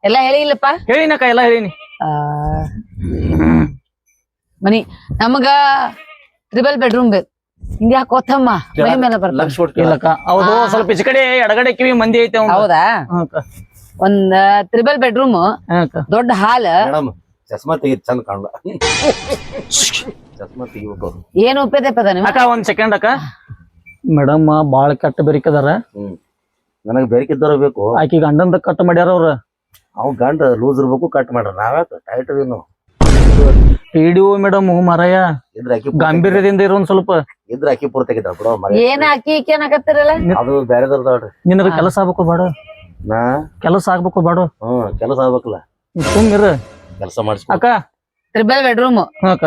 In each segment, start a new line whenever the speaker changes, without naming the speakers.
ಎಲ್ಲಾ ಹೇಳಿಲ್ಲಪ್ಪ.
ಹೇಳಿನಕ್ಕ ಎಲ್ಲಾ ಹೇಳಿನಿ.
ಮನಿ ನಮಗ 3 ಬೆಡ್ರೂಮ್ ಬೇಕು. ಹಿಂಗ ಯಾಕೋತಮ್ಮ ಮೈ ಮೇಲೆ ಬರ್ತಾವ.
ಇಲ್ಲಕ್ಕ ಹೌದು, ಸ್ವಲ್ಪ ಈಚೆ ಕಡೆ ಎಡಗಡೆ ಕಿವಿ ಮಂದಿ ಐತೆ.
ಹೌದಾ, ಒಂದ್ 3 ಬೆಡ್ರೂಮ್, ದೊಡ್ಡ ಹಾಲ್.
ಚಸ್ಮಾ ತೆಗಿ ಚಂದ ಕಾಣಲ್ಲ. ಚಸ್ಮಾ ತೆಗಿಬೇಕು.
ಏನು ಉಪೇದಪ್ಪ ನಿಮ್
ಅಕ್ಕ? ಒಂದ್ ಸೆಕೆಂಡ್ ಅಕ್ಕ. ಮೇಡಮ್ ಬಾಳ ಕೆಟ್ಟ ಬೆರಿಕದಾರ.
ನನಗ್ ಬೆರಿಕಿದ್ದಾರ ಬೇಕು.
ಆಕಿ ಗಂಡಂದ ಕಟ್ ಮಾಡ್ಯಾರ ಅವ್ರ.
ಅವ್ ಗಂಡ ಲೂಸ್ ಇರ್ಬೇಕು, ಕಟ್ ಮಾಡ್ರ. ನಾವ್ಯಾಕ ಟೈಟ್ ಇದೀವಿ.
ಪಿಡಿಒ ಮೇಡಮ್ ಮರಯ್ಯ
ಇದ್ರ ಅಕ್ಕಿ
ಗಾಂಭೀರ್ಯದಿಂದ ಇರೋನ್ ಸ್ವಲ್ಪ.
ಇದ್ರ ಅಕ್ಕಿ ಪೂರ್ತಿ ತೆಗಿತಾಳ ಬಿಡೋ.
ಏನ್ ಅಕ್ಕಿ ಏನಾಗತ್ತಿರಲ್ಲ?
ಅದು ಬೇರೆದವ್ರದಾಳ್ರಿ.
ನಿನಗ ಕೆಲಸ ಆಗ್ಬೇಕು ಬಾಡ.
ನಾ
ಕೆಲಸ ಆಗ್ಬೇಕು ಬಾಡ.
ಕೆಲಸ ಆಗ್ಬೇಕಲ್ಲ.
ಸುಮ್ಮಿರ
ಕೆಲಸ ಮಾಡಿಸ್
ಅಕ್ಕ.
3 ಬೆಡ್ರೂಮ್,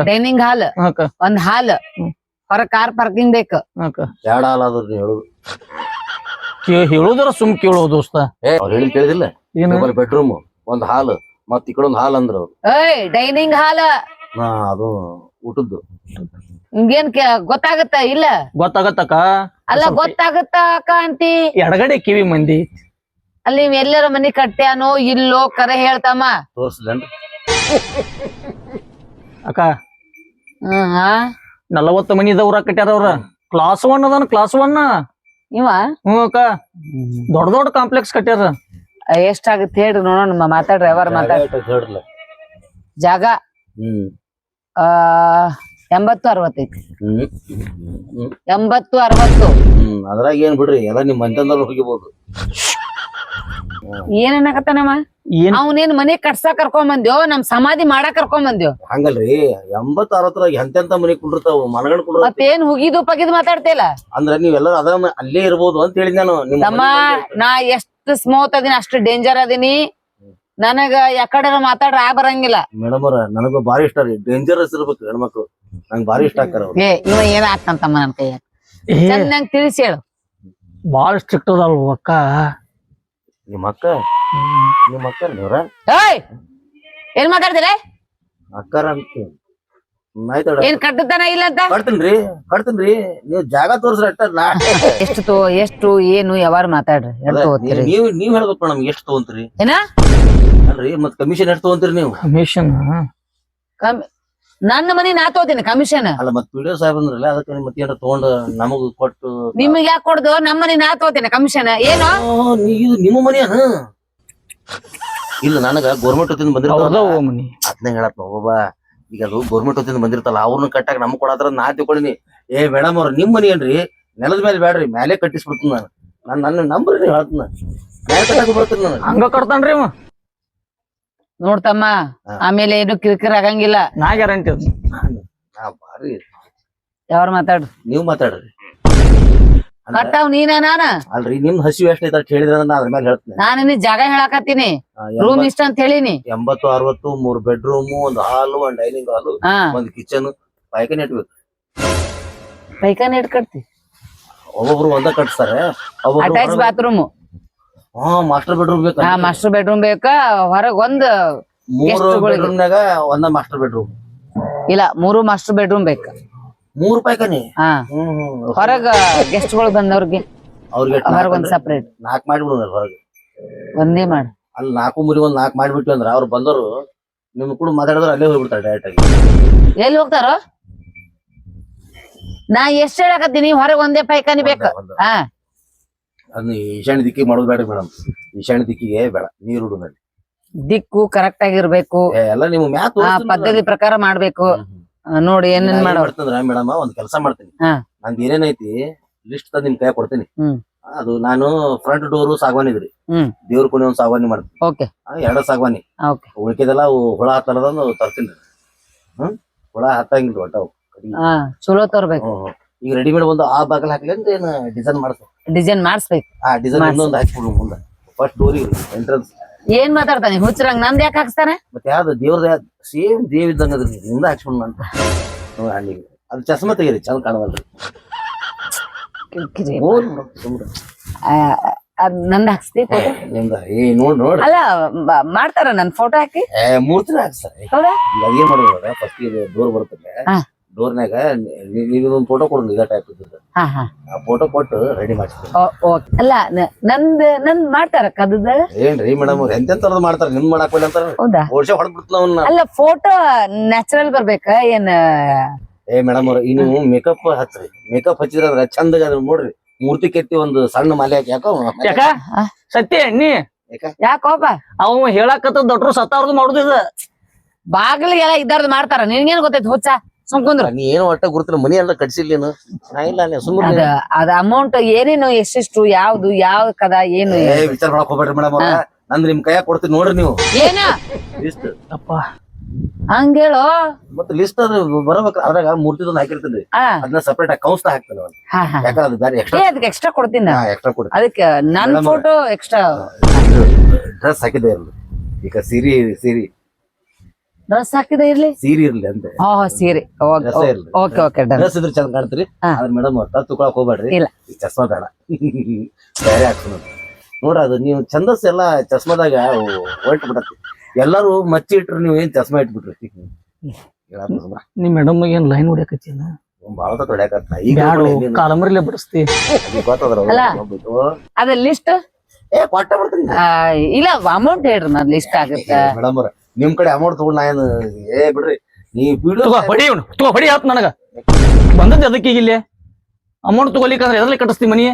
ಡೈನಿಂಗ್ ಹಾಲ್, ಒಂದ್ ಹಾಲ್, ಹೊರ ಕಾರ್ ಪಾರ್ಕಿಂಗ್ ಬೇಕು.
ಎರಡ್ ಹಾಲ್ ಆದ್ರ ನೀ ಹೇಳುದು
ಹೇಳುದ್ರ ಸುಮ್ ಕೇಳೋ ದೋಸ್ತ.
ಅವ್ರು ಹೇಳಿ ಕೇಳಿದಿಲ್ಲ. ಬೆಡ್ರೂಮ್, ಒಂದ್ ಹಾಲ್, ಮತ್ ಈ ಕಡೆ ಒಂದ್ ಹಾಲ್ ಅಂದ್ರ ಅವ್ರು.
ಡೈನಿಂಗ್ ಹಾಲ್
ಅದು ಊಟದ್ದು.
ನಿಮ್ಗೇನ್ ಗೊತ್ತಾಗತ್ತ ಇಲ್ಲ?
ಗೊತ್ತಾಗತ್ತಕ್ಕ.
ಅಲ್ಲ ಗೊತ್ತಾಗತ್ತ ಅಕ್ಕ ಅಂತಿ.
ಎಡಗಡೆ ಕಿವಿ ಮಂದಿ.
ಅಲ್ಲಿ ನೀವ್ ಎಲ್ಲರ ಮನಿ ಕಟ್ಟ್ಯಾನೋ ಇಲ್ಲೋ ಕರೆ ಹೇಳ್ತಮ್ಮ.
ತೋರ್ಸ್ಲೇನ್ರಿ
ಅಕ್ಕ? 40 ಮನಿದವ್ರ ಕಟ್ಯಾರ ಅವ್ರ. ಕ್ಲಾಸ್ 1 ಅದಾನ, ಕ್ಲಾಸ್ 1.
ಇವ
ಅಕ್ಕ ದೊಡ್ಡ ದೊಡ್ಡ ಕಾಂಪ್ಲೆಕ್ಸ್ ಕಟ್ಯಾರ.
ಎಷ್ಟಾಗತ್ತೆ ಹೇಳ್ರಿ ನೋಡೋಣ. ಮಾತಾಡ್ರಿ, ಯಾವಾರ ಮಾತಾಡ್ರಿ. ಜಾಗ 80-60 ಐತಿ. 80-60.
ಅದ್ರಾಗ ಏನ್ ಬಿಡ್ರಿ, ಎಲ್ಲ ನಿಮ್ ಮಂತಂದ್ರ ಹೋಗಿಬೋದು.
ಏನೇನಾಗತ್ತನಮ್ಮ? ಅವನೇನ್ ಮನೆ ಕಟ್ಸಾಕ್ ಕರ್ಕೊಂಡ್ ಬಂದ್ಯೋ, ನಮ್ ಸಮಾಧಿ ಮಾಡಾಕ್ ಕರ್ಕೊಂಡ್ ಬಂದ್ಯೋ?
ಹಂಗಲ್ರಿ, 80-60 ಎಂತೆಂತ ಮನೆ ಕುಂಡಿರ್ತಾವ, ಮನಗಂಡ್ ಕುಂಡ್ರ.
ಮತ್ತೇನ್ ಹುಗಿದು ಪಗಿದ್ ಮಾತಾಡ್ತಿಲ್ಲ?
ಅಂದ್ರ ನೀವೆಲ್ಲರೂ ಅದ ಅಲ್ಲೇ ಇರ್ಬೋದು ಅಂತ ಹೇಳಿದ್ ನಾನು.
ತಮ್ಮ, ನಾ ಎಷ್ಟು ಸ್ಮೂತ್ ಅದೀನಿ, ಅಷ್ಟು ಡೇಂಜರ್ ಅದೀನಿ. ನನಗ ಯಾಕಡೆ ಮಾತಾಡ್ರ ಬರಂಗಿಲ್ಲ.
ಮೇಡಮ್ ಅವ್ರ, ನನಗೂ ಬಾರಿ ಇಷ್ಟ ರೀ. ಡೇಂಜರಸ್ ಇರ್ಬೇಕು ಹೆಣ್ಮಕ್ಳು. ನಂಗೆ ಬಾರಿ ಇಷ್ಟ ಆಕಾರ.
ಇವ ಏನ ಆಗ್ತಂತಮ್ಮ ನನ್ ಕೈಯ ಚೆನ್ನಾಗ್ ತಿಳಿಸಿ ಹೇಳು.
ಬಾಳ ಸ್ಟ್ರಿಕ್ಟ್ ಅದಲ್ವ ಅಕ್ಕ?
ನಿಮ್ಮ ಅಕ್ಕ ನೀವ್ರ
ಏನ್ ಮಾತಾಡ್ತೀರ?
ಅಕ್ಕಾರ ಅಂತ
ಏನ್ ಕಟ್ಟತನ ಇಲ್ಲ ಅಂತ?
ಕಟ್ತೀನ್ರಿ. ನೀವ್ ಜಾಗ ತೋರ್ಸ್ರಿ ಅಟ್ಟ.
ಎಷ್ಟು ಏನು ಯಾವಾರ ಮಾತಾಡ್ರಿ.
ನೀವ್ ಹೇಳ್ಬೇಕು ನಮ್ಗೆ ಎಷ್ಟು ತಗೊಂತೀರಿ
ಏನ?
ಅಲ್ರಿ, ಮತ್ ಕಮಿಷನ್ ಎಷ್ಟು ತಗೊಂತೀರಿ ನೀವು?
ಕಮಿಷನ್
ನನ್ನ ಮನಿ ನಾ ತಗೋತೀನಿ ಕಮಿಷನ್.
ಅಲ್ಲ, ಮತ್ ಪಿಡಿಒ ಸಾಹೇಬ್ ಅಂದ್ರಲ್ಲ, ಅದಕ್ಕೆ ಮತ್ತೆ ಏನಾರ ತಗೊಂಡ್ ನಮಗ್ ಕೊಟ್ಟು.
ನಿಮಗ್ ಯಾಕೆ ಕೊಡ್ದು? ನಮ್ಮ ಮನಿ ನಾ ತಗೋತೀನಿ ಕಮಿಷನ್. ಏನು
ನಿಮ್ಮ ಮನಿ? ಇಲ್ಲ, ನನಗ ಗೋರ್ಮೆಂಟ್ ಹೊತ್ತಿಂದ ಬಂದಿರ್ತಾವ. ಅದ್ನ ಹೇಳತ್ ಒಬ್ಬ. ಈಗ ಅದು ಗೋರ್ಮೆಂಟ್ ಹೊತ್ತಿಂದ ಬಂದಿರ್ತಲ್ಲ, ಅವ್ರನ್ನ ಕಟ್ಟಾಕ ನಮಗ್ ಕೊಡತ್ರ ನಾ ತಿಳ್ಕೊಂಡಿನಿ. ಮೇಡಮ್ ಅವ್ರ, ನಿಮ್ ಮನಿ ಏನ್ರಿ? ನೆಲದ ಮೇಲೆ ಬ್ಯಾಡ್ರಿ, ಮ್ಯಾಲೆ ಕಟ್ಟಿಸ್ಬಿಡ್ತೀನಿ ನಾನು. ನನ್ನ ನಂಬರ್ ಹೇಳ್ತೀನಿ, ಮ್ಯಾಲೆ ಕಟ್ಟಾಕ ಬರ್ತೀನಿ ನಾನು.
ಹಂಗ ಕಟ್ತಾನ್ರಿ
ನೋಡ್ತಮ್ಮ. ಆಮೇಲೆ ಏನು ಕಿರಿಕಿರಿ ಆಗಂಗಿಲ್ಲ.
ನಾ ಗ್ಯಾರಂಟಿ.
ಬಾರಿ
ಯಾವ್ರ ಮಾತಾಡ್ರಿ.
ನೀವ್ ಮಾತಾಡ್ರಿ.
ಕಟ್ಟಾವ್ ನೀನ ನಾನ?
ಅಲ್ರಿ, ನಿಮ್ ಹಸಿವು ಎಷ್ಟೈತ ಹೇಳಿದ್ರ ಅದ್ರ ಮೇಲೆ ಹೇಳ್ತೀನಿ.
ನಾನು ಜಾಗ ಹೇಳಾಕತ್ತೀನಿ. ರೂಮ್ ಇಷ್ಟ ಅಂತ ಹೇಳಿನಿ.
80-60, 3 ಬೆಡ್ರೂಮ್, ಒಂದ್ ಹಾಲು, ಒಂದ್ ಡೈನಿಂಗ್ ಹಾಲು, ಒಂದ್ ಕಿಚನ್, ಪೈಖಾನೆ ಇಟ್ಬೇಕು.
ಪೈಖಾನೆ ಇಟ್ ಕಟ್ತಿ?
ಒಬ್ಬೊಬ್ರು ಒಂದ ಕಟ್ಸ್ತಾರೆ.
Attach bathroom.
ಮಾಸ್ಟರ್ ಬೆಡ್ರೂಮ್ ಬೇಕು.
ಮಾಸ್ಟರ್ ಬೆಡ್ರೂಮ್ ಬೇಕಾ? ಹೊರಗ್ ಒಂದ್
3 ಬೆಡ್ರೂಮ್ನಾಗ ಒಂದ ಮಾಸ್ಟರ್ ಬೆಡ್ರೂಮ್.
ಇಲ್ಲ, 3 ಮಾಸ್ಟರ್ ಬೆಡ್ರೂಮ್ ಬೇಕ.
3 ಪೈಖಾನೆ.
ಹೊರಗ ಗೆಸ್ಟ್ ಗಳು ಬಂದವ್ರಿಗೆ ಹೊರಗ ಒಂದ್ ಸಪ್ರೇಟ್
4 ಮಾಡಿಬಿಡೋಣ. ಹೊರಗೆ
ಒಂದೇ ಮಾಡಿ.
ಅಲ್ಲಿ 4 ಮುರಿ ಒಂದ್ 4 ಮಾಡಿಬಿಟ್ವಿ ಅಂದ್ರ ಅವ್ರು ಬಂದವರು ನಿಮ್ ಕೂಡ ಮಾತಾಡಿದ್ರೆ ಅಲ್ಲೇ ಹೋಗ್ಬಿಡ್ತಾರೆ ಡೈರೆಕ್ಟ್ ಆಗಿ.
ಎಲ್ಲಿ ಹೋಗ್ತಾರ? ನಾ ಎಷ್ಟ್ ಹೇಳಕತ್ತೀನಿ, ಹೊರಗ್ ಒಂದೇ ಪೈಖಾನೆ ಬೇಕ.
ಅದನ್ನ ಈಶಾನ್ಯ ದಿಕ್ಕಿಗೆ ಮಾಡೋದು ಬೇಡ ಮೇಡಮ್. ಈಶಾನ್ಯ ದಿಕ್ಕಿಗೆ ಬೇಡ, ನೀರು ಹುಡುಗಲ್ಲಿ
ದಿಕ್ಕು ಕರೆಕ್ಟ್ ಆಗಿರ್ಬೇಕು.
ಎಲ್ಲ ನಿಮ್ಮ
ಪದ್ಧತಿ ಪ್ರಕಾರ ಮಾಡ್ಬೇಕು. ನೋಡಿ ಏನೇನ್
ಮಾಡ್ತಂದ್ರ ಮೇಡಮ್, ಒಂದ್ ಕೆಲಸ ಮಾಡ್ತೀನಿ. ನಂದ್ ಏನೇನೈತಿ ಲಿಸ್ಟ್ ತಂದ್ ನಿಮ್ ಕೈ ಕೊಡ್ತೀನಿ. ಅದು ನಾನು ಫ್ರಂಟ್ ಡೋರು ಸಾಗವಾನಿ ಇದ್ರಿ, ದೇವ್ರ ಕೊನೆ ಒಂದ್ ಸಾಗವಾನಿ ಮಾಡ್ತೀನಿ. 2 ಸಾಗವಾನಿ. ಉಳ್ಕಿದೆಲ್ಲ ಹುಳ ಹತ್ತಲದಂದು ತರ್ತೀನಿ. ಹುಳ ಹತ್ತಂಗಿಲ್ಲ ಒಟ್ಟ.
ಚಲೋ ತರ್ಬೇಕು.
ಈಗ ರೆಡಿಮೇಡ್ ಒಂದು ಆ ಬಾಗಲ್ ಹಾಕ್ಲಿ ಅಂತ ಏನ್ ಡಿಸೈನ್ ಮಾಡಿಸ್ಬೇಕು?
ಡಿಸೈನ್ ಮಾಡಿಸ್ಬೇಕು.
ಆ ಡಿಸೈನ್ ಇನ್ನೊಂದು ಹಾಕ್ಬಿಡು ಮುಂದೆ, ಫಸ್ಟ್ ಡೋರಿಗೆ ಎಂಟ್ರೆನ್ಸ್.
ಏನ್ ಮಾತಾಡ್ತಾನೆ ಹುಚ್ಚರಂಗ್? ನಂದ್ ಯಾಕೆ ಹಾಕ್ಸ್ತಾನೆ?
ಮತ್ತೆ ಯಾವ್ದು ದೇವ್ರದ ಸೇಮ್ ದೇವ್ ಇದ್ದಂಗ ಅದ್ರಿ, ನಿಮ್ದ ಹಾಕ್ಸ್ಬಿಡ್ ಅಂತ. ಅದು ಚಸ್ಮಾ ತೆಗೀರಿ, ಚಂದ ಕಾಣವಲ್ರಿ.
ನಂದ್ ಹಾಕ್ಸ್ತಿ
ನಿಮ್ದ? ನೋಡ್
ಅಲ್ಲ, ಮಾಡ್ತಾರ ನನ್ ಫೋಟೋ ಹಾಕಿ
3 ದಿನ ಹಾಕ್ಸ್ತಾರೆ. ಅದೇನ್ ಮಾಡೋದು, ಫಸ್ಟ್ ಡೋರ್ ಬರ್ತದೆ, ಡೋರ್ನಾಗ ನೀವು ಒಂದು ಫೋಟೋ ಕೊಡು ಇದೇ ಟೈಪ್ ಇದ್ದದ್ದು
ಹಾ ಹಾ
ಆ ಫೋಟೋ ಕೊಟ್ಟು ರೆಡಿ ಮಾಡ್ತೀನಿ.
ಓಕೆ. ಅಲ್ಲ ನಂದ್ ಮಾಡ್ತಾರ ಕದದ
ಏನ್ರಿ ಮೇಡಮ್ ಅವ್ರ ಎಂತೆಂತವ್ರದ್ದು ಮಾಡ್ತಾರ ನಿಮ್ ಮಾಡಾಕ ಅಂತಾರ
ಹೌದಾ?
ವರ್ಷ ಹೊಡೆದ್ಬಿಡ್ತು ಅವ್ನ.
ಅಲ್ಲ ಫೋಟೋ ನ್ಯಾಚುರಲ್ ಬರ್ಬೇಕ ಏನ್?
ಏ ಮೇಡಮ್ ಅವ್ರ ಈ ನೀವು ಮೇಕಪ್ ಹಚ್ಚ್ರಿ. ಮೇಕಪ್ ಹಚ್ಚಿದ್ರ ಚಂದಗ ಅದ್ರ ನೋಡ್ರಿ ಮೂರ್ತಿ ಕೆತ್ತಿ ಒಂದು ಸಣ್ಣ ಮಾಲೆ ಹಾಕಿ ಯಾಕೋ
ಯಾಕ ಸತ್ಯ ನೀ
ಯಾಕೋಪ
ಅವ ಹೇಳಾಕತ್ತ ದೊಡ್ಡರು ಸತ್ತಾವ್ರದ್ದು ಮಾಡುದು ಇದು.
ಬಾಗಿಲಿಗೆಲ್ಲ ಇದ್ದಾರ್ದು ಮಾಡ್ತಾರ, ನಿನ್ಗೇನ್ ಗೊತ್ತೈತಿ ಹುಚ್ಚ? ಸುಮ್ಕುಂದ್ರ.
ನೀ ಏನು ಒಟ್ಟ ಗುರುತಿನ ಮನಿ ಎಲ್ಲ ಕಟ್ಸಿಲ್ಲೇನು? ನಾ ಇಲ್ಲ ಸುಮ್ಮನೆ
ಅದ ಅಮೌಂಟ್ ಏನೇನು ಎಷ್ಟೆಷ್ಟು ಯಾವ್ದು ಯಾವ ಕದ ಏನು
ವಿಚಾರ ಮಾಡಕ್ ಹೋಗ್ಬೇಡ್ರಿ ಮೇಡಮ್ ಅವ್ರ. ನಂದ್ ನಿಮ್ ಕೈಯಾಗ ಕೊಡ್ತೀನಿ ನೋಡ್ರಿ ನೀವು
ಏನ
ಲಿಸ್ಟ್.
ಅಪ್ಪ
ಹಂಗೇಳು.
ಮತ್ತೆ ಲಿಸ್ಟ್ ಅದು ಬರ್ಬೇಕ್ರ ಅದ್ರಾಗ ಮೂರ್ತಿದೊಂದು ಹಾಕಿರ್ತೇನ್ರಿ, ಅದನ್ನ ಸಪರೇಟ್ ಆಗಿ ಕೌನ್ಸ್ತಾ ಹಾಕ್ತೇನೆ ಅವ್ನು. ಯಾಕಂದ್ರೆ ಅದು ಬೇರೆ ಎಕ್ಸ್ಟ್ರಾ
ಅದಕ್ಕೆ ಎಕ್ಸ್ಟ್ರಾ ಕೊಡ್ತೀನಿ
ಎಕ್ಸ್ಟ್ರಾ ಕೊಡ್ತೀನಿ.
ಅದಕ್ಕೆ ನನ್ ಫೋಟೋ ಎಕ್ಸ್ಟ್ರಾ.
ಡ್ರೆಸ್ ಹಾಕಿದೆ ಇರ್ಲಿ, ಈಗ ಸೀರೆ
ಡ್ರೆಸ್ ಹಾಕಿದ ಇರ್ಲಿ,
ಸೀರೆ ಇರ್ಲಿ ಅಂತ.
ಸೀರೆ ಓಕೆ ಓಕೆ ಡನ್.
ಡ್ರೆಸ್ ಇದ್ರೆ ಚಂದ ಕಾಣ್ತೀರಿ. ಆದ್ರೆ ಮೇಡಮ್ ಅವ್ರ ತಗೊಳಕ್ ಹೋಗ್ಬೇಡ್ರಿ,
ಇಲ್ಲ
ಚಸ್ಮಾ ಬೇಡ ಬೇರೆ ಹಾಕ್ಸೋಣ ನೋಡ್ರಿ. ಅದು ನೀವು ಛಂದಸ್ ಎಲ್ಲಾ ಚಸ್ಮಾದಾಗ ಹೊರಟು ಬಿಡತ್ತಿ. ಎಲ್ಲಾರು ಮಚ್ಚಿ ಇಟ್ರು ನೀವು ಏನ್ ಚಸ್ಮಾ ಇಟ್ಬಿಟ್ರಿ.
ನಿಮ್ ಮೇಡಮ್ ಏನ್ ಲೈನ್ ಹೊಡ್ಯಾಕತ್ತಿನ
ಬಾಳ ತೊಡ್ಯಾಕತ್ತ ಈಗ
ಕಾಲಮರಿಲೆ ಬಿಡಿಸ್ತಿ
ಗೊತ್ತದ್ರ.
ಅದ ಲಿಸ್ಟ್
ಕೊಟ್ಟ ಬಿಡ್ತೀನಿ.
ಇಲ್ಲ ಅಮೌಂಟ್ ಹೇಳ್ರಿ, ನನ್ ಲಿಸ್ಟ್ ಆಗುತ್ತೆ.
ಮೇಡಮ್ ಅವ್ರ ನಿಮ್ ಕಡೆ ಅಮೌಂಟ್ ತಗೊಂಡ್ ನಾ ಏನು ಬಿಡ್ರಿ ನೀವ್
ಹೊಡಿ ಆತ್ ನನಗ ಬಂದದ್ ಅದಕ್ಕೆ ಇಲ್ಲಿ ಅಮೌಂಟ್ ತಗೋಲಿಕ್ಕಂದ್ರೆ ಎದ್ರಲ್ಲಿ ಕಟ್ಟಿಸ್ತಿ ಮನಿ?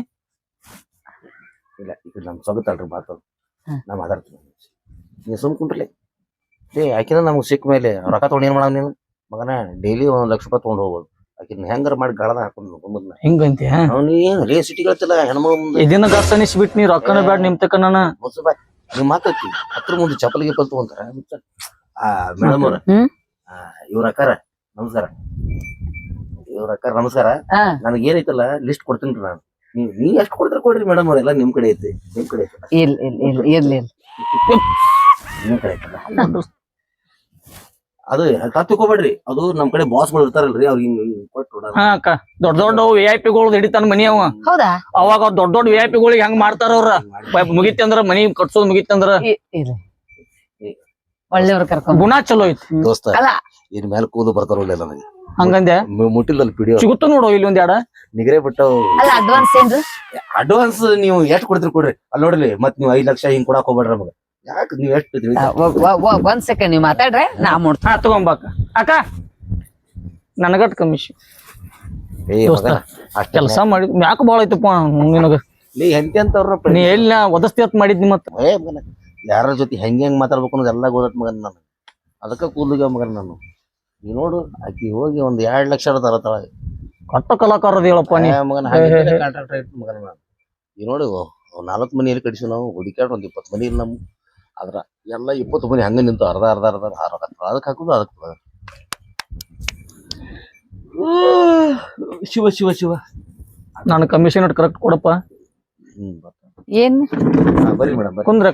ಇಲ್ಲ ಈಗ ನಮ್ ಸೊಗತಲ್ರಿ ಮಾತು ನಾ ಮಾತಾಡ್ತೀನಿ. ನೀ ಸುಮ್ ಕುಂಟ್ರಲಿ ಆಕಿನ ನಮ್ಗ್ ಸಿಕ್ಕ ಮೇಲೆ ರೊಕ್ಕ ತಗೊಂಡ್ ಏನ್ ಮಾಡವ್ ನೀನು ಮಗನ? ಡೈಲಿ 1 ಲಕ್ಷ ರೂಪಾಯಿ ತಗೊಂಡ್ ಹೋಗ್ಬೋದು. ಆಕಿನ ಹೆಂಗಾರ ಮಾಡಿ ಗಳದ ಹಾಕೊಂಡ್
ಹಿಂಗಂತಿ
ಏನ್ ರೇ ಸಿಟಿ ಹೇಳ್ತಿಲ್ಲ ಹೆಣ್ಮಗ ಮುಂದೆ
ಇದನ್ನ ಗಸನಿಸ್ ಬಿಟ್ ನೀ ರೊಕ್ಕನ ಬ್ಯಾಡ ನಿಮ್ ತಕ್ಕ ನಾನು
ನಿಮ್ ಮಾತಾಡ್ತಿ ಹತ್ರ ಮುಂದೆ ಚಪ್ಪಲಿಗೆ ಪಲ್ ತಗೊಂತಾರ. ಮೇಡಮ್ ಅವ್ರ ಇವ್ರ ಅಕ್ಕಾರ ನಮಸ್ಕಾರ. ಇವ್ರ ಅಕ್ಕಾರ ನಮಸ್ಕಾರ. ನನಗ್ ಏನೈತಲ್ಲ ಲಿಸ್ಟ್ ಕೊಡ್ತೀನಿ ನಾನು. ನೀವ್ ಎಷ್ಟು ಕೊಡ್ತಾರ ಕೊಡ್ರಿ ಮೇಡಮ್ ಅವ್ರೆಲ್ಲ ನಿಮ್ ಕಡೆ ಐತಿ. ನಿಮ್ ಕಡೆ ಐತಿ
ಇರ್ಲಿ
ನಿಮ್ ಕಡೆ ಐತಲ್ಲ ಅದು ತಪ್ಪಿಕೋಬೇಡ್ರಿ. ಅದು ನಮ್ ಕಡೆ ಬಾಸ್ಗಳು ಇರ್ತಾರಲ್ರಿ ಅವ್ರಿಗೆ ಕೊಟ್ಟು
ದೊಡ್ಡ ದೊಡ್ಡ VIP ಗಳು ಹಿಡಿತಾನ ಮನಿ ಅವ.
ಹೌದಾ?
ಅವಾಗ ದೊಡ್ಡ ದೊಡ್ಡ VIP ಗಳಿಗೆ ಹೆಂಗ್ ಮಾಡ್ತಾರ ಅವ್ರ ಮುಗಿತಿ ಅಂದ್ರ ಮನಿ ಕಟ್ಸೋದ್ ಮುಗಿತಿ ಅಂದ್ರ
ಒಳ್ಳೆಯವ್ರ ಕರ್ಕೊಂಡ್
ಗುಣ ಚಲೋ ಐತಿ
ದೋಸ್ತ. ಇನ್ ಮೇಲೆ ಕೂದು ಬರ್ತಾರಲ್ಲ ನನಗೆ
ಹಂಗಂದೆ
ಮುಟ್ಟಿಲ್ದಲ್ಲಿ ಪಿಡಿಯೋ
ಸಿಗುತ್ತ ನೋಡು ಇಲ್ಲಿ ಒಂದ್ ಎಡ
ನಿಗರೆ ಬಿಟ್ಟು.
ಅಲ್ಲ ಅಡ್ವಾನ್ಸ್ ಏನ್ರಿ?
ಅಡ್ವಾನ್ಸ್ ನೀವು ಎಷ್ಟ್ ಕೊಡ್ತೀರಿ ಕೊಡ್ರಿ. ಅಲ್ಲಿ ನೋಡ್ರಿ ಮತ್ ನೀವು 5 ಲಕ್ಷ ಹಿಂಗ್ ಕೊಡಾಕ್ ಹೋಗ್ಬೇಡ್ರಿ ನಮಗ. ಯಾಕೆ ನೀವ್ ಎಷ್ಟು
1 ಸೆಕೆಂಡ್ ನೀವು ಮಾತಾಡ್ರೆ ನಾ ಅಮೌಂಟ್
ತಗೊಂಬಾಕ ಅಕ್ಕ ನನಗಟ್ ಕಮಿಷನ್ ಕೆಲಸ ಮಾಡಿದ್ ಯಾಕ ಬಾಳ ಐತಪ್ಪ ನಿನಗ.
ನೀ ಎಂತೆಂತವ್ರ
ನೀ ಎಲ್ಲಿ ಒದಸ್ತಿ ಅಂತ ಮಾಡಿದ್ನಿ ಮತ್ತ
ಯಾರ ಜೊತೆ ಹೆಂಗ್ ಮಾತಾಡ್ಬೇಕು ಅನ್ನೋದು ಎಲ್ಲ ಗೊತ್ತ ಮಗನ್ ನಾನು. ಅದಕ್ಕ ಕೂದಲಿಗೆ ಮಗನ್ ನಾನು. ನೀ ನೋಡು ಆಕಿ ಹೋಗಿ 2 ಲಕ್ಷ ತರತಾಳ.
ಕಟ್ಟ ಕಲಾಕಾರದ ಹೇಳಪ್ಪ ನೀ
ಮಗನ ಕಾಂಟ್ರಾಕ್ಟ್ ಐತಿ ಮಗನ ನಾನು. ಈ ನೋಡಿ 4 ಮನೆಯಲ್ಲಿ ಕಡಿಸಿ ನಾವು ಹುಡುಕ್ಯಾಡ್ 20 ಮನಿ ಇಲ್ಲ ನಮ್. ಅದ್ರ ಎಲ್ಲ 20 ಮನಿ ಹಂಗ ನಿಂತು ಅರ್ಧ ಅದಕ್ಕೆ ಹಾಕುದು ಅದಕ್ಕೆ ಶಿವ ಶಿವ ಶಿವ.
ನಾನು ಕಮಿಷನ್ ಕರೆಕ್ಟ್ ಕೊಡಪ್ಪ.
ಏನ್
ಬರ್ರಿ ಮೇಡಮ್
ಕುಂದ್ರ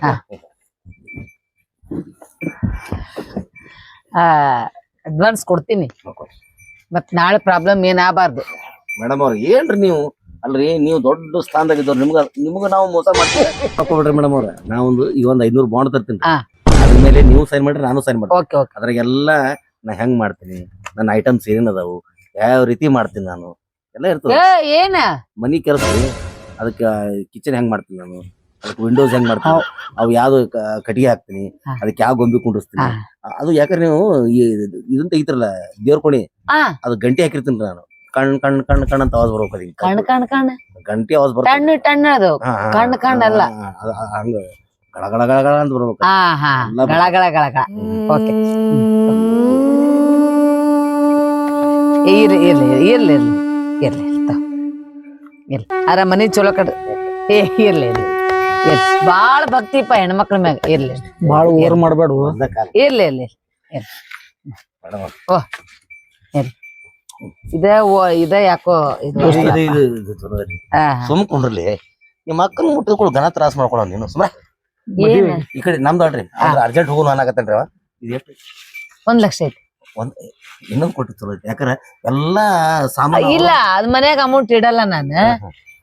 ಅಡ್ವಾನ್ಸ್ ಕೊಡ್ತೀನಿ, ಮತ್ ನಾಳೆ ಪ್ರಾಬ್ಲಮ್ ಏನಾಗಬಾರ್ದು.
ಮೇಡಮ್ ಅವ್ರ ಏನ್ರಿ ನೀವು ಅಲ್ರಿ ನೀವು ದೊಡ್ಡ ಸ್ಥಾನದಾಗಿದ್ದವ್ರು. ನಿಮ್ಗ ನಾವು ಮೋಸ ಮಾಡ್ತೀವಿ ಮೇಡಮ್ ಅವ್ರ. ನಾವೊಂದು ಈಗ 500 ಬಾಂಡ್ ತರ್ತೀನಿ. ಅದ್ಮೇಲೆ ನೀವು ಸೈನ್ ಮಾಡ್ರಿ ನಾನು ಸೈನ್ ಮಾಡ್ತೀನಿ. ಅದ್ರಾಗೆಲ್ಲ ನಾ ಹೆಂಗ್ ಮಾಡ್ತೀನಿ, ನನ್ನ ಐಟಮ್ಸ್ ಏನದಾವು, ಯಾವ ರೀತಿ ಮಾಡ್ತೀನಿ ನಾನು ಎಲ್ಲ ಇರ್ತದೆ.
ಏನ
ಮನಿ ಕೆಲಸ ಅದಕ್ಕೆ ಕಿಚನ್ ಹೆಂಗ್ ಮಾಡ್ತೀನಿ ನಾನು, ಅದಕ್ಕೆ ವಿಂಡೋಸ್ ಹೆಂಗ್ ಮಾಡ್ತೀನಿ, ಅವು ಯಾವ್ದು ಕಟ್ಟಿಗೆ ಹಾಕ್ತೀನಿ, ಅದಕ್ಕೆ ಯಾವ ಗೊಂಬಿ ಕುಂಡಿಸ್ತೀನಿ. ಅದು ಯಾಕಂದ್ರೆ ನೀವು ಇದನ್ನ ತೆಗಿತಿರಲ್ಲ ದೇವ್ರ ಕೋಣಿ, ಅದು ಗಂಟೆ ಹಾಕಿರ್ತೀನಿ ನಾನು. ಕಣ್ ಕಣ್ ಕಣ್ ಕಣ್ ಅಂತ ಆವಾಜ್ ಬರ್ಬೇಕು.
ಕಣ್ ಕಣ್ ಕಣ್
ಗಂಟೆ ಆವಾಜ್ ಬರ್ತದೆ.
ಟಣ್ಣು ಟಣ್ಣು ಅದು ಕಣ್ ಕಣ್ ಅಲ್ಲ,
ಹಂಗ ಗಳ ಗಳ ಗಳ ಗಳ ಅಂತ ಬರ್ಬೇಕು.
ಗಳ ಗಳ ಗಳ ಗಳ. ಓಕೆ ಇರ್ಲಿ ಇರ್ಲಿ ಇರ್ಲಿ ಇರ್ಲಿ ಇರ್ಲಿ ಇರ್ಲಿ ಅರ ಮನಿ ಚಲೋ ಕಟ್ ಇರ್ಲಿ ಇರ್ಲಿ ಬಾಳ ಭಕ್ತಿಪ್ಪ ಹೆಣ್ಮಕ್ಳ ಮ್ಯಾಗ. ಇರ್ಲಿ
ಬಾಳ ಓವರ್ ಮಾಡ್ಬೇಡ.
ಇರ್ಲಿ ಇರ್ಲಿ ಓ ಇದ ಯಾಕೋ
ಸುಮ್ ಕುಂಡ್ರಲಿ. ನಿಮ್ಮ ಅಕ್ಕನ ಮುಟ್ಟಿದ್ಕೊಳ್ಳಿ ಘನ ತ್ರಾಸ ಮಾಡ್ಕೊಳ ನೀನು. ಸುಮ್ಮ ಈ ಕಡೆ ನಮ್ದು ಅಡ್ರಿ ಅರ್ಜೆಂಟ್ ಹೋಗೋಣ ಅನ್ನಕತ್ತೇನ್ರಿ. ಇದು ಎಷ್ಟು?
1 ಲಕ್ಷ ಐತಿ.
ಇನ್ನೊಂದು ಕೊಟ್ಟು ಚಲೋ ಐತಿ. ಯಾಕಂದ್ರೆ ಎಲ್ಲಾ ಸಾಮಾನು
ಇಲ್ಲ ಅದ್ ಮನ್ಯಾಗ ಅಮೌಂಟ್ ಇಡಲ್ಲ ನಾನು.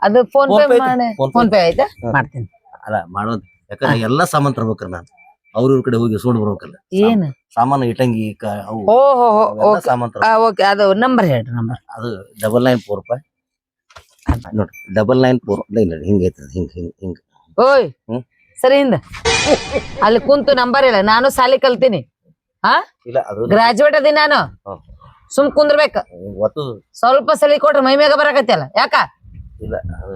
ಅದು ಫೋನ್ ಪೇ ಮಾಡಿ ಫೋನ್ ಪೇ ಐತೆ ಮಾಡ್ತೀನಿ.
ಅಲ್ಲ ಮಾಡೋದು ಯಾಕಂದ್ರೆ ಎಲ್ಲಾ ಸಾಮಾನ್ ತರ್ಬೇಕ್ರಿ ನಾನು. ಅವ್ರ ಕಡೆ ಹೋಗಿ ಸೋಡ್ ಬರ್ಬೇಕಲ್ಲ
ಏನ್
ಸಾಮಾನು ಇಟ್ಟಂಗಿ ಅವು
ಓ ಹೋ ಹೋ
ಅವೆಲ್ಲ
ಓಕೆ
ಸಾಮಾನ್ ತರ್ಬೇಕು.
ಓಕೆ ಅದು ನಂಬರ್ ಹೇಳ್ರಿ ನಂಬರ್
ಅದು 994 ನೋಡ್ರಿ 994 ಇಲ್ಲ ಹಿಂಗ ಐತದ ಹಿಂಗ ಹಿಂಗ ಹಿಂಗ
ಓಯ್
ಹ್ಮ್.
ಸರಿ ಹಿಂದ ಅಲ್ಲಿ ಕುಂತು ನಂಬರ್ ಇಲ್ಲ ನಾನು ಸಾಲಿ ಕಲ್ತೀನಿ ಹಾ
ಇಲ್ಲ ಅದು
ಗ್ರಾಜುಯೇಟ್ ಅದೀನಿ ನಾನು
ಹ್ಮ್.
ಸುಮ್ ಕುಂದ್ರಬೇಕ
ಒತ್ತು
ಸ್ವಲ್ಪ ಸಲಿ ಕೊಟ್ರೆ ಮೈ ಮ್ಯಾಗ ಬರಾಕತ್ತಲ್ಲ ಯಾಕ
ಇಲ್ಲ ಅದು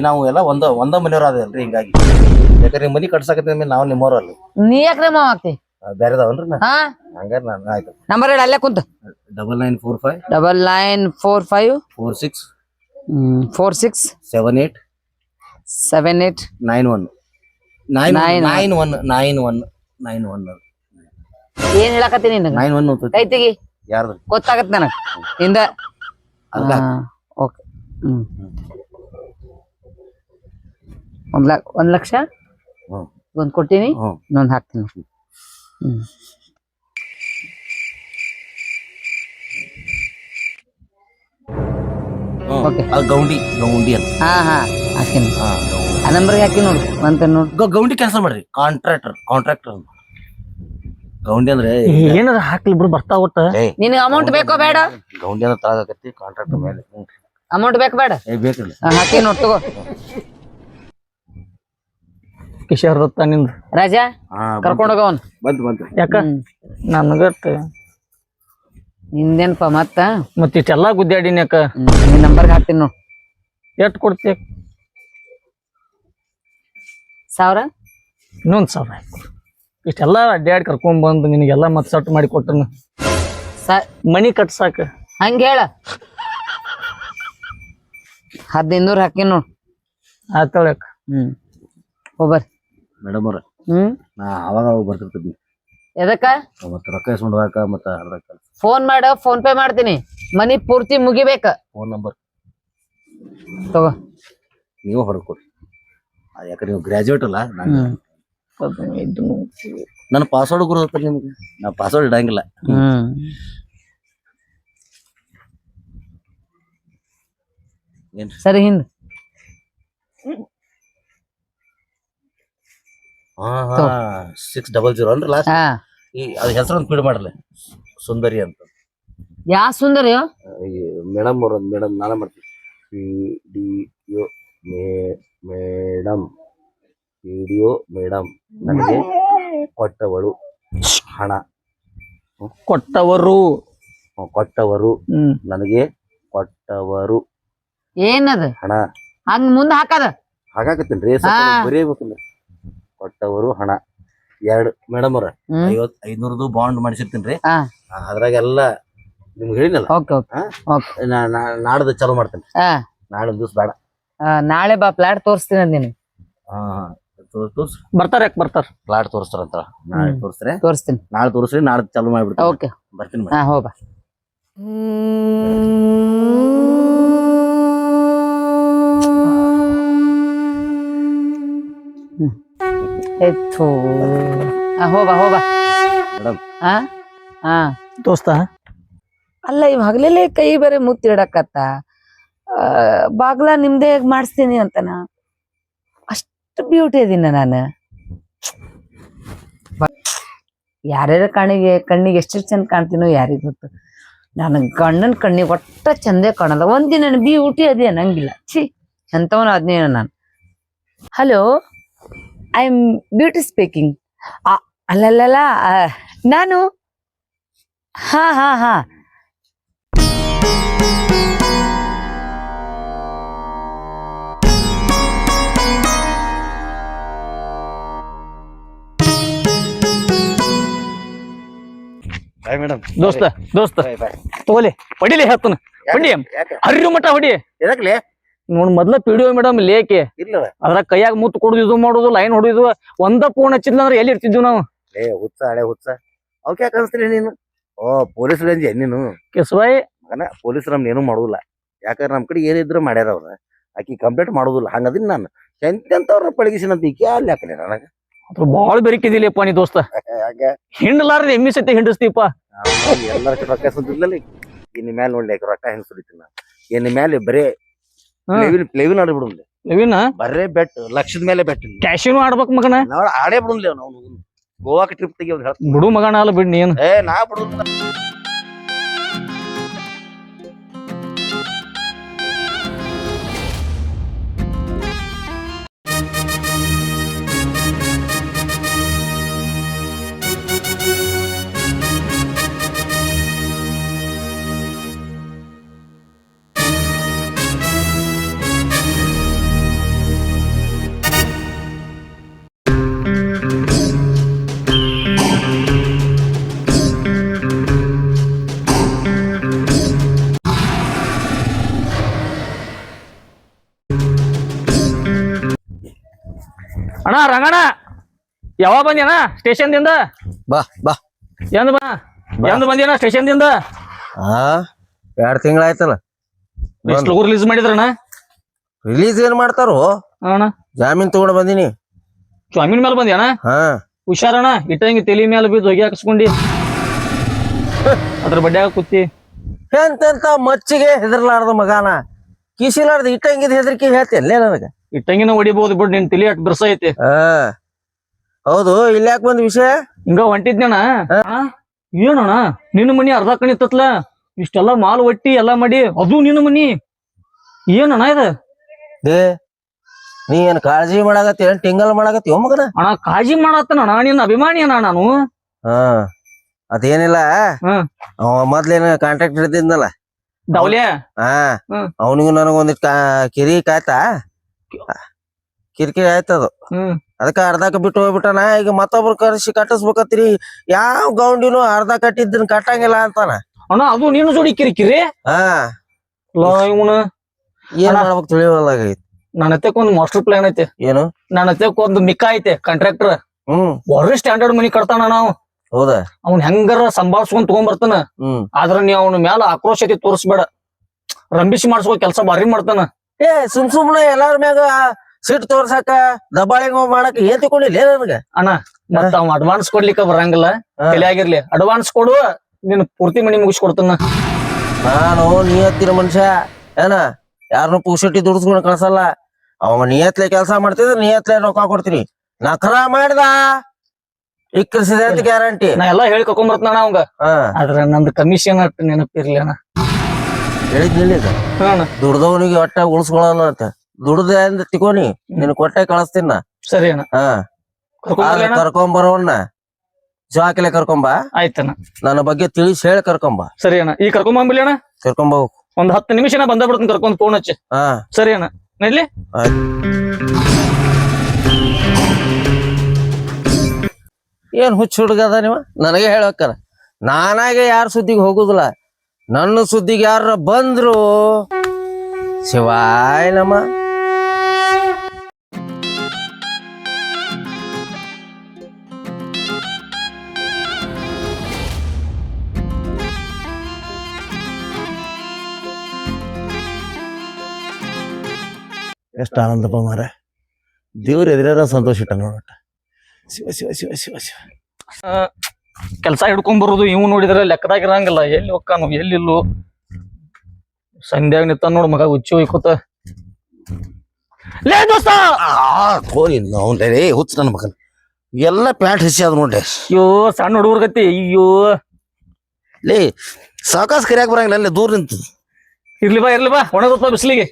ನಾವು ಎಲ್ಲ ಒಂದ ಮನೆಯವ್ರ ಅಲ್ರಿ ಹಿಂಗಾಗಿ ಯಾಕಂದ್ರೆ ಮನಿ ಕಟ್ಸಾಕತ್ತ ಮೇಲೆ ನಾವು ನಿಮ್ಮವ್ರ ಅಲ್ಲ
ನೀ ಯಾಕೆ ನಮ್ಮ ಆಗ್ತಿ
ಬೇರೆದವನ್ರಿ ನಾ
ಹಾ
ಹಂಗಾರ ನಾನು ಆಯ್ತು
ನಂಬರ್ ಹೇಳ ಅಲ್ಲೇ ಕುಂತ
9945
9945
46
46
78
78
91 91
ಏನ್ ಹೇಳಕತ್ತೀನಿ ನಿನಗ
91
ಕೈ ತೆಗಿ
ಯಾರ್ದು
ಗೊತ್ತಾಗತ್ ನನಗ ಹಿಂದ
ಅದಕ್ಕ
ಓಕೆ ಒಂದ್ ಲಕ್ಷ
ಹ್ಮ್.
ಒಂದ್ ಕೊಟ್ಟಿನಿ
ಹ್ಮ್.
ಇನ್ನೊಂದ್ ಹಾಕ್ತೀನಿ Okay.
ಅದು ಗೌಂಡಿ ಅಂತ
ಹಾ ಹಾಕಿನಿ
ಹಾ,
ಆ ನಂಬರ್ಗೆ ಹಾಕಿ ನೋಡು ಅಂತ ನೋಡು
ಗೌಂಡಿ ಕೆಲಸ ಮಾಡ್ರಿ ಕಾಂಟ್ರಾಕ್ಟರ್ ಗೌಂಡಿ ಅಂದ್ರೆ
ಏನಾರ ಹಾಕ್ಲಿ ಬಿಡು ಬರ್ತಾ ಒಟ್ಟ
ಏ
ನಿನಗೆ ಅಮೌಂಟ್ ಬೇಕೋ ಬೇಡ
ಗೌಂಡಿ ಅಂದ್ರೆ ತಳಗತ್ತಿ ಕಾಂಟ್ರಾಕ್ಟರ್ ಮೇಲೆ
ಅಮೌಂಟ್ ಬೇಕು ಬೇಡ
ಬೇಕ್ರಿ
ಹಾಕಿ ನೋಡ್ ತಗೋ
ಕಿಶೋರ್ ದತ್ತ ನಿಂದ
ರಾಜಾ
ಹಾ
ಕರ್ಕೊಂಡೋಗ ಅವನ್
ಬಂತು
ಯಾಕ ನನಗಟ್
ನಿಂದೇನಪ್ಪ ಮತ್ತ
ಮತ್ ಇಷ್ಟೆಲ್ಲಾ ಗುದ್ದಾಡಿನ ಯಾಕ
ನಿನ್ ನಂಬರ್ಗೆ ಹಾಕ್ತೀನಿ ನೋಡ್
ಎಷ್ಟ್ ಕೊಡ್ತಿ
ಸಾವಿರ
ಇನ್ನೊಂದ್ 1000 ಇಷ್ಟೆಲ್ಲಾ ಅಡ್ಡಾಡಿ ಕರ್ಕೊಂಡ್ ಬಂದು ನಿನಗೆಲ್ಲಾ ಮತ್ ಸಟ್ ಮಾಡಿ ಕೊಟ್ಟನ ಮನಿ ಕಟ್ಸಾಕ
ಹಂಗ ಹೇಳ 1500 ಹಾಕಿ ನೋಡ್
ಆತಳಕ್
ಹೋಗ್ಬರ್
ಮೇಡಮ್ ಅವ್ರ ನಾ ಅವಾಗ ಬರ್ತಿರ್ತಿದ್ನಿ
ಎದಕ್ಕ
ಮತ್ತೆ ರೊಕ್ಕ ಇಸ್ಕೊಂಡು ಹೋಗಾಕ ಮತ್ತೆ ಅರ್ಧ ಕೆಲಸ
ಫೋನ್ ಮಾಡ ಫೋನ್ ಪೇ ಮಾಡ್ತೀನಿ ಮನಿ ಪೂರ್ತಿ ಮುಗಿಬೇಕ
ಫೋನ್ ನಂಬರ್
ತಗೋ
ನೀವು ಹೊಡೆದು ಕೊಡ್ರಿ ಯಾಕಂದ್ರೆ ನೀವು ಗ್ರಾಜುಯೇಟ್ ಅಲ್ಲ ನನ್ನ ಪಾಸ್ವರ್ಡ್ ಗುರುತ್ತಲ್ಲ ನಿಮ್ಗೆ ನಾ ಪಾಸ್ವರ್ಡ್ ಇಡಂಗಿಲ್ಲ ಏನ್ರಿ
ಸರಿ ಹಿಂದ್
600 ಅನ್ರಿ ಲಾಸ್ಟ್
ಹಾ
ಈ ಅದ್ ಹೆಸರೊಂದು ಫೀಡ್ ಮಾಡ್ರಲ್ಲ ಸುಂದರಿ ಅಂತ
ಯಾ ಸುಂದರಿ
ಮೇಡಮ್ ಅವ್ರೊಂದು ಮೇಡಮ್ ನಾನೇ ಮಾಡ್ತೀನಿ PDO ಮೇಡಮ್ ನನಗೆ ಕೊಟ್ಟವಳು ಹಣ
ಕೊಟ್ಟವರು
ನನಗೆ ಕೊಟ್ಟವರು
ಏನದ
ಹಣ
ಹಂಗ ಮುಂದ್ ಹಾಕದ
ಹಾಕಾಕತ್ತೀನಿ ಬರೀಬೇಕಲ್ಲ ಕೊಟ್ಟವರು ಹಣ 2 ಮೇಡಮ್ ಅವ್ರ 500 ಬಾಂಡ್ ಮಾಡಿಸಿರ್ತೀನಿ ಅದ್ರಾಗೆಲ್ಲ ನಿಮ್ಗೆ ಹೇಳಿನಲ್ಲ ನಾಡ್ದು ಚಾಲು ಮಾಡ್ತೇನೆ ನಾಳೆ ದಿವ್ಸ ಬೇಡ
ನಾಳೆ ಬಾ ಪ್ಲಾಟ್ ತೋರಿಸ್ತೀನಿ ನೀನು
ಬರ್ತಾರ
ಪ್ಲಾಟ್ ತೋರಿಸ್ತಾರಂತ ನಾಳೆ
ತೋರಿಸ್ತೀನಿ
ನಾಳೆ ತೋರಿಸ್ರಿ ನಾಳೆ ಚಾಲು ಮಾಡ್ಬಿಡ್ತೀನಿ
ಓಕೆ
ಬರ್ತೀನಿ
ಹೋಗ್ಬಾ ಹೋಗ್ಬಾ
ಮೇಡಮ್
ದೋಸ್ತ
ಅಲ್ಲ ಇವ್ ಹಗಲೆಲ್ಲ ಕೈ ಬೇರೆ ಮುತ್ತಿಡಕತ್ತ ಬಾಗ್ಲ ನಿಮ್ದೇ ಮಾಡಿಸ್ತೀನಿ ಅಂತನ ಅಷ್ಟು ಬ್ಯೂಟಿ ಅದೀನ ನಾನು ಯಾರ್ಯಾರ ಕಣ್ಣಿಗೆ ಎಷ್ಟು ಚಂದ ಕಾಣ್ತೀನೋ ಯಾರಿಗ್ ಗೊತ್ತು ನಾನು ಗಂಡನ ಕಣ್ಣಿಗೆ ಒಟ್ಟ ಚಂದೇ ಕಾಣಲ್ಲ ಒಂದಿನ ಬ್ಯೂಟಿ ಅದೇ ಅನ್ನಂಗಿಲ್ಲ ಎಂತವನು ಅದ್ನೇ ನಾನು hello I am beauty speaking ಅಲ್ಲಲ್ಲ ನಾನು ಹಾ
ಮೇಡಮ್
ದೋಸ್ತ ತಗೋಲಿ ಹೊಡಿಲಿ ಹೇಳ್ತಾನ ಹೊಡಿ ಹರಿರು ಮಠ ಹೊಡಿ
ಎದಕ್ಲೆ
ನೋಡ್ ಮೊದ್ಲ PDO ಮೇಡಮ್ ಲೇಕೆ
ಇಲ್ಲ
ಅದ್ರ ಕೈಯಾಗ ಮುತ್ತು ಕೊಡುದು ಇದು ಮಾಡುದು ಲೈನ್ ಹೊಡಿದು ಒಂದ ಫೋನ್ ಹಚ್ಚಿದ್ಲ ಅಂದ್ರೆ ಎಲ್ಲಿ ಇರ್ತಿದ್ವಿ ನಾವು
ಹಳೆ ಹುಚ್ಚ ಅವಕ್ಕೆ ಯಾಕೆ ಅನ್ಸ್ತೀರಿ ನೀನು ಪೊಲೀಸ್ ರೇಂಜ್ ನೀನು
ಕೆಸವಾಯಿ
ಮಗನ ಪೊಲೀಸ್ ನಮ್ನ ಏನು ಮಾಡುದಿಲ್ಲ ಯಾಕಂದ್ರೆ ನಮ್ ಕಡೆ ಏನಿದ್ರು ಮಾಡ್ಯಾರ ಅವ್ರ ಆಕಿ ಕಂಪ್ಲೇಂಟ್ ಮಾಡುದಿಲ್ಲ ಹಂಗದಿನ್ ನಾನು ಎಂತೆಂತವ್ರ ಪಳಗಿಸಿನಂತ ಈಕೆ ಅಲ್ಲಿ ಹಾಕಲಿ ನನಗ
ಅದ್ರ ಬಾಳ ಬೆರಿಕಿದಿಲ್ಲಪ್ಪ ನೀ ದೋಸ್ತ ಹಿಂಡ್ಲಾರ್ದ ಎಮ್ಮಿ ಸತಿ ಹಿಂಡಿಸ್ತೀಪ
ಎಲ್ಲರ ರೊಕ್ಕ ಸುದ್ದಿಲ್ಲ ಇನ್ ಮ್ಯಾಲ ನೋಡ್ಲಿ ರೊಕ್ಕ ಹೆಂಗ್ ಸುರಿತೀನಿ ನಾನು ಇನ್ ಮ್ಯಾಲೆ ಬರೇ ಪ್ಲೇವಿನ್ ಆಡ್ಬಿಡುನ್ಲಿ
ನೀವಿನ
ಬರೇ ಬೆಟ್ ಲಕ್ಷದ ಮೇಲೆ ಬೆಟ್
ಕ್ಯಾಶಿನೂ ಆಡ್ಬೇಕ್ ಮಗನ
ನಾವ್ ಆಡೇ ಬಿಡುನ್ಲಿ ನಾವು ಗೋವಾಕ್ ಟ್ರಿಪ್ ತೆಗಿ ಅಂತ ಹೇಳ್ತೀನಿ.
ಬಿಡು ಮಗನ ಅಲ್ಲ ಬಿಡ್ ನೀನ್
ಏ ನಾ ಬಿಡುದಿಲ್ಲ.
ಅಣ್ಣ ರಂಗಣ್ಣ ಯಾವಾಗ ಬಂದ್ಯಾನ ಸ್ಟೇಷನ್ ದಿಂದ
ಬಾ ಬಾ
ಎಂದ್ ಬಾ ಎಂದ್ ಬಂದ್ಯಾನ ಸ್ಟೇಷನ್ ದಿಂದ
2 ತಿಂಗಳಾಯ್ತಲ್ಲ.
ಎಷ್ಟು ರಿಲೀಸ್ ಮಾಡಿದ್ರಣ್ಣ
ರಿಲೀಸ್ ಏನ್ ಮಾಡ್ತಾರೋ
ಅಣ್ಣ
ಜಾಮೀನ್ ತಗೊಂಡ್ ಬಂದಿನಿ.
ಜಾಮೀನ್ ಮೇಲೆ ಬಂದ್ಯಾನ
ಹಾ
ಹುಷಾರಣ್ಣ ಇಟ್ಟಂಗಿ ತಲಿ ಮೇಲೆ ಬಿದ್ದು ಹೊಗೆ ಹಾಕಿಸ್ಕೊಂಡಿ ಅದ್ರ ಬಡ್ಡ್ಯಾಗ ಕೂತಿ
ಎಂತೆಂತ ಮಚ್ಚಿಗೆ ಹೆದರ್ಲಾರ್ದ ಮಗಾನ ಕಿಸಿಲಾರ್ದ ಇಟ್ಟಂಗಿದ್ ಹೆದರಿಕೆ ಹೇಳ್ತೇನೆ ನನಗ.
ಇಟ್ಟಂಗಿನ ಹೊಡಿಬಹುದು ಬಿಡ್ ನಿನ್ ತಲಿ ಅಟ್ ಬಿರ್ಸ ಐತಿ.
ಹೌದು ಇಲ್ಲಿ ಯಾಕೆ ಬಂದ್ ವಿಷಯ?
ಹಿಂಗ ಹೊಂಟಿದ್ನಣ್ಣ ಏನಣ್ಣ ನಿನ್ನ ಮನಿ ಅರ್ಧ ಕಣಿತತ್ಲ ಇಷ್ಟೆಲ್ಲ ಮಾಲ್ ಒಟ್ಟಿ ಎಲ್ಲಾ ಮಾಡಿ ಅದು ನಿನ್ನ ಮನಿ ಏನಣ್ಣ ಇದು?
ಏ ನೀ ಏನ್ ಕಾಳಜಿ ಮಾಡಾಕತ್ತಿ ಏನ್ ಟಿಂಗಲ್ ಮಾಡಾಕತ್ತಿ ಮಗನ?
ಅಣ್ಣ ಕಾಳಜಿ ಮಾಡತ್ತಣ್ಣ ನಿನ್ನ ಅಭಿಮಾನಿ ಅಣ್ಣ ನಾನು.
ಅದೇನಿಲ್ಲ ಅವ ಮೊದ್ಲೇನ ಕಾಂಟ್ರಾಕ್ಟ್ ಹಿಡಿದಿದ್ನಲ್ಲ
ದೌಲ್ಯ
ಅವನಿಗೂ ನನಗೊಂದಿಟ್ ಕಿರಿ ಕಾಯ್ತಾ ಕಿರಿಕಿರಿ ಆಯ್ತದು. ಅದಕ್ಕ ಅರ್ಧಕ್ಕೆ ಬಿಟ್ಟು ಹೋಗ್ಬಿಟ್ಟಾನ. ಈಗ ಮತ್ತೊಬ್ರು ಕರ್ಸಿ ಕಟ್ಟಿಸ್ಬೇಕತ್ತೀರಿ. ಯಾವ ಗೌಂಡಿನು ಅರ್ಧ ಕಟ್ಟಿದ್ದನ್ ಕಟ್ಟಂಗಿಲ್ಲ ಅಂತಾನ.
ಅಣ್ಣ ಅದು ನೀನು ಜೋಡಿ ಕಿರಿಕಿರಿ ಇವನ
ಏನ್ ಮಾಡ್ಬೇಕು ತಿಳಿಯೋದಾಗೈತಿ.
ನನ್ನ ಹತ್ತಕ್ ಒಂದ್ ಮಾಸ್ಟರ್ ಪ್ಲಾನ್ ಐತೆ.
ಏನು?
ನನ್ನ ಹತ್ತಕ್ ಒಂದು ಮಿಕ್ಕ ಐತೆ ಕಾಂಟ್ರಾಕ್ಟರ್. ಒಳ್ಳೆ ಸ್ಟ್ಯಾಂಡರ್ಡ್ ಮನಿ ಕಟ್ತಾನ ನಾವು.
ಹೌದಾ?
ಅವ್ನ್ ಹೆಂಗಾರ ಸಂಭಾಳ್ಸ್ಕೊಂಡ್ ತಗೊಂಡ್ ಬರ್ತಾನ. ಆದ್ರ ನೀ ಅವನ ಮ್ಯಾಲ ಆಕ್ರೋಶತೆ ತೋರಿಸ್ಬೇಡ. ರಂಬಿಸಿ ಮಾಡ್ಸ್ಕೋ ಕೆಲ್ಸ ಬಾರಿ ಮಾಡ್ತಾನ.
ಸುಮ್ನೆ ಎಲ್ಲಾರ ಮ್ಯಾಗ ಸಿಟ್ ತೋರ್ಸಾಕ ದಬ್ಬಾಳಿಂಗ್ ಮಾಡಕ್ ಏನ್ ತಿಳ್ಕೊಂಡಿಲ್ಲ ನನಗ.
ಅಣ್ಣ ಮತ್ತ ಅವ್ ಅಡ್ವಾನ್ಸ್ ಕೊಡ್ಲಿಕ್ಕ ಬರಂಗಿಲ್ಲ. ತಲೆಯಾಗಿರ್ಲಿ ಅಡ್ವಾನ್ಸ್ ಕೊಡುವ ನೀನ್ ಪೂರ್ತಿ ಮನಿ ಮುಗಿಸ್ಕೊಡ್ತಾನ.
ನಾನು ನಿಯತ್ತಿನ ಮನುಷ್ಯ ಏನ ಯಾರನ್ನು ಪೂಸಟ್ಟಿ ದುಡ್ಸ್ಕೊಂಡ್ ಕಳ್ಸಲ್ಲ. ಅವ ನಿಯತ್ಲೆ ಕೆಲಸ ಮಾಡ್ತಿದ್ರ ನಿಯತ್ಲೆ ರೊಕ್ಕ ಕೊಡ್ತೀನಿ. ನಖರ ಮಾಡ್ದ ಇಕ್ಕರಿಸಿದೆ ಅಂತ ಗ್ಯಾರಂಟಿ.
ನಾ ಎಲ್ಲಾ ಹೇಳಿ ಕರ್ಕೊಂಡ್ ಬರ್ತಣ್ಣ ಅವಂಗ. ಆದ್ರ ನಂದು ಕಮಿಷನ್ ಅಟ್ ನೆನಪಿರ್ಲಿ ಅಣ್ಣ.
ಹೇಳಿದ್ನಿಲ್ಲ ದುಡ್ದವನಿಗೆ ಒಟ್ಟ ಉಳ್ಸ್ಕೊಳಲ್ಲ ಅಂತ. ದುಡ್ದ ಅಂದ ತಿಕೋನಿ ನಿನ್ ಕೊಟ್ಟೆ ಕಳಿಸ್ತೀನ.
ಸರಿ ಅಣ್ಣ.
ಕರ್ಕೊಂಬರೋಣ ಜಾಕಿಲೆ ಕರ್ಕೊಂಬ.
ಆಯ್ತಣ್ಣ.
ನನ್ನ ಬಗ್ಗೆ ತಿಳಿಸಿ ಹೇಳಿ ಕರ್ಕೊಂಬ.
ಸರಿ ಅಣ್ಣ. ಈಗ ಕರ್ಕೊಂಬಂಬಿಲ್ಲ ಅಣ್ಣ.
ಕರ್ಕೊಂಬ
ಒಂದ್ 10 ನಿಮಿಷ ಬಂದ ಬಿಡ್ತೀನಿ ಕರ್ಕೊಂಡ್ ಫೋನ್ ಹಚ್ಚಿ. ಸರಿ ಅಣ್ಣ ನಡ್ಲಿ.
ಏನ್ ಹುಚ್ಚ ಹುಡುಗದ ನೀವ ನನಗೆ ಹೇಳಕ್ಕಾರ. ನಾನಾಗೆ ಯಾರ ಸುದ್ದಿಗೆ ಹೋಗುದಿಲ್ಲ. ನನ್ನ ಸುದ್ದಿಗೆ ಯಾರ ಬಂದ್ರು ಶಿವಾಯ ನಮ.
ಎಷ್ಟು ಆನಂದಪ್ಪ ಮಾರ. ದೇವ್ರ ಎದುರ ಸಂತೋಷ ಇಟ್ಟ ನೋಡಟ. ಶಿವ ಶಿವ ಶಿವ ಶಿವ ಶಿವ.
ಕೆಲ್ಸ ಹಿಡ್ಕೊಂಡ್ ಬರುದು ಇವ್ ನೋಡಿದ್ರೆ ಲೆಕ್ಕದಾಗ ಇರಂಗಿಲ್ಲ. ಎಲ್ಲಿ ಹೊಕ್ಕಾನು ಎಲ್ಲಿಲ್ಲೋ ಸಂಧ್ಯಾಗ ನಿತ್ತ ನೋಡ್ ಮಗ ಹುಚ್ಚಿ ಹೋಯ್ಕೋತ. ಲೇ ದೋಸ್ತ
ಹುಚ್ಚ ನನ್ನ ಮಗನ ಎಲ್ಲ ಪ್ಯಾಂಟ್ ಹಸಿ ಅದ್ ನೋಡ್ರಿ.
ಅಯ್ಯೋ ಸಣ್ಣ ಹುಡುಗರ್ಗತಿ. ಅಯ್ಯೋ
ಲೇ ಸಾವಕಾಶ ಕರಿಯಾಕ ಬರಂಗಿಲ್ಲ. ಅಲ್ಲೇ ದೂರ ನಿಂತು
ಇರ್ಲಿ ಬಾ ಒಣಗತ್ತ ಬಿಸ್ಲಿಗೆ.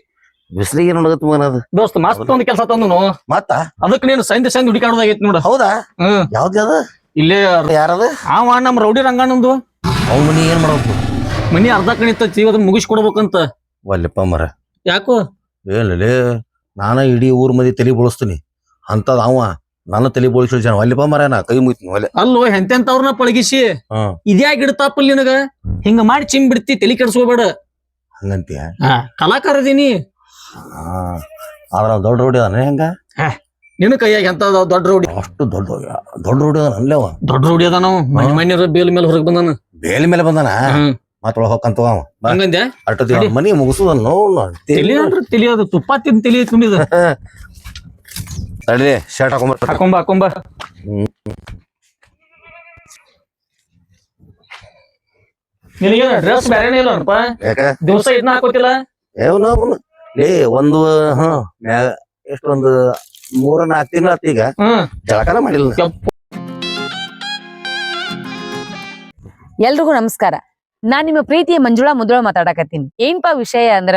ಬಿಸ್ಲಿಗೆ ನೋಡಗತ್ತ ಮಗನ ಅದು.
ದೋಸ್ತ ಮಸ್ತ್ ಒಂದ್ ಕೆಲ್ಸ ತಂದು
ಮತ್ತ
ಅದಕ್ ನೀನು ಸಂಧಿ ಹುಡುಕಾಡೋದಾಗೈತಿ ನೋಡ.
ಹೌದಾ? ಯಾವ್ದು ಅದ?
ಇಲ್ಲೇ
ಯಾರದ?
ಅವ ನಮ್ ರೌಡಿ ರಂಗಣ್ಣಂದು.
ಅವ್ನ ಮನಿ ಏನ್ ಮಾಡ್ಬೇಕು?
ಮನಿ ಅರ್ಧ ಕಣಿತ ಅದನ್ನ ಮುಗಿಸ್ಕೊಡ್ಬೇಕಂತ.
ಒಲ್ಲಪ್ಪ ಮರ.
ಯಾಕೋ?
ಏನ್ಲೇ ನಾನ ಇಡೀ ಊರ್ ಮಂದಿ ತಲಿ ಬೋಳಿಸ್ತೀನಿ ಅಂತದ್ ಅವ ನನ್ನ ತಲಿ ಬೋಳಿಸಿ ಜನ ಒಲ್ಲಪ್ಪ ಮರ. ನಾ ಕೈ ಮುಯ್ತೀನಿ ಒಲೆ.
ಅಲ್ಲೋ ಎಂತೆಂತವ್ರನ್ನ ಪಳಗಿಸಿ ಇದ್ಯಾಗ ಇಡ್ತಾಪಲ್ ನಿನಗ ಹಿಂಗ ಮಾಡಿ ಚಿಮ್ ಬಿಡ್ತಿ. ತಲಿ ಕೆಡ್ಸ್ಕೋಬೇಡ
ಹಂಗಂತೀಯ?
ಕಲಾಕಾರ ಅದೀನಿ.
ಆದ್ರ ದೊಡ್ಡ ರೋಡಿ ಅದಾನೆ ಹೆಂಗ?
ನಿನ್ನ ಕೈಯಾಗ ಎಂತ ದೊಡ್ಡ ರೋಡಿ?
ಅಷ್ಟು ದೊಡ್ಡ ರೋಡಿ ಅದಾನ ಅಲ್ಲೇವ.
ದೊಡ್ಡ ರೋಡಿ ಅದಾನ. ಮನೆ ಬೇಲ್ ಮೇಲೆ ಹೊರಗೆ ಬಂದಾನ.
ಬೇಲಿ ಮೇಲೆ ಬಂದಾನ. ಮತ್ತೊಳ ಹೋಗಂತ
ಹಂಗಂದೆ
ಅಟ್ಟು ಮನಿ ಮುಗಿಸುದನ್ನು
ತಿಳಿಯೋದು. ತುಪ್ಪ ತಿಂದು ತಿಳಿ ತುಂಬಿದ.
ತಡಿ ಶರ್ಟ್
ಹಾಕೊಂಬ. ನಿನಗೆ ಡ್ರೆಸ್ ಬೇರೆನೇ ಇಲ್ಲಪ್ಪ. ದಿವಸ ಇದನ್ನ ಹಾಕೋತಿಲ್ಲ.
ಲೇ ಒಂದು ಎಷ್ಟೊಂದು 3-4 ತಿಂಗಳ ಈಗ ಜಳಕನ ಮಾಡಿಲ್ಲ.
ಎಲ್ರಿಗೂ ನಮಸ್ಕಾರ. ನಾನ್ ನಿಮ್ಮ ಪ್ರೀತಿಯ ಮಂಜುಳಾ ಮುದೋಳ ಮಾತಾಡಕತ್ತೀನಿ. ಏನ್ಪಾ ವಿಷಯ ಅಂದ್ರ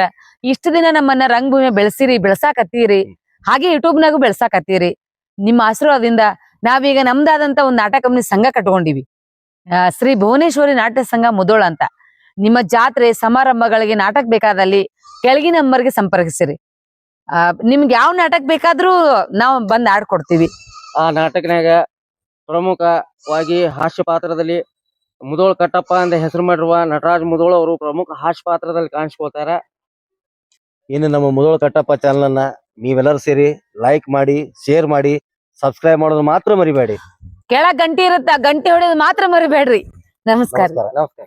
ಇಷ್ಟ ದಿನ ನಮ್ಮನ್ನ ರಂಗಭೂಮಿ ಬೆಳೆಸಿರಿ, ಬೆಳ್ಸಾಕತ್ತೀರಿ, ಹಾಗೆ ಯೂಟ್ಯೂಬ್ನಾಗೂ ಬೆಳ್ಸಾಕತ್ತೀರಿ. ನಿಮ್ಮ ಆಶೀರ್ವಾದದಿಂದ ನಾವೀಗ ನಮ್ದಾದಂತ ಒಂದ್ ನಾಟಕ ಕಂಪನಿ ಸಂಘ ಕಟ್ಕೊಂಡಿವಿ, ಶ್ರೀ ಭುವನೇಶ್ವರಿ ನಾಟ್ಯ ಸಂಘ ಮುದೋಳ ಅಂತ. ನಿಮ್ಮ ಜಾತ್ರೆ ಸಮಾರಂಭಗಳಿಗೆ ನಾಟಕ ಬೇಕಾದಲ್ಲಿ ಕೆಳಗಿನ ನಂಬರ್ಗೆ ಸಂಪರ್ಕಿಸಿರಿ. ನಿಮ್ಗೆ ಯಾವ ನಾಟಕ ಬೇಕಾದ್ರೂ ನಾವು ಬಂದ್ ಆಡ್ಕೊಡ್ತೀವಿ.
ಆ ನಾಟಕನಾಗ ಪ್ರಮುಖವಾಗಿ ಹಾಸ್ಯ ಪಾತ್ರದಲ್ಲಿ ಮುದೋಳ ಕಟ್ಟಪ್ಪ ಅಂತ ಹೆಸರು ಮಾಡಿರುವ ನಟರಾಜ್ ಮುದೋಳ ಅವರು ಪ್ರಮುಖ ಹಾಸ್ಯ ಪಾತ್ರದಲ್ಲಿ ಕಾಣಿಸ್ಕೊಳ್ತಾರ.
ಇನ್ನು ನಮ್ಮ ಮುದೋಳ ಕಟ್ಟಪ್ಪ ಚಾನಲ್ ಅನ್ನ ನೀವೆಲ್ಲರೂ ಸೇರಿ ಲೈಕ್ ಮಾಡಿ, ಶೇರ್ ಮಾಡಿ, ಸಬ್ಸ್ಕ್ರೈಬ್ ಮಾಡೋದು ಮಾತ್ರ ಮರಿಬೇಡಿ.
ಕೆಳಗ್ ಗಂಟೆ ಇರುತ್ತ, ಗಂಟೆ ಹೊಡೆಯೋದು ಮಾತ್ರ ಮರಿಬೇಡ್ರಿ. ನಮಸ್ಕಾರ.
ನಮಸ್ಕಾರ.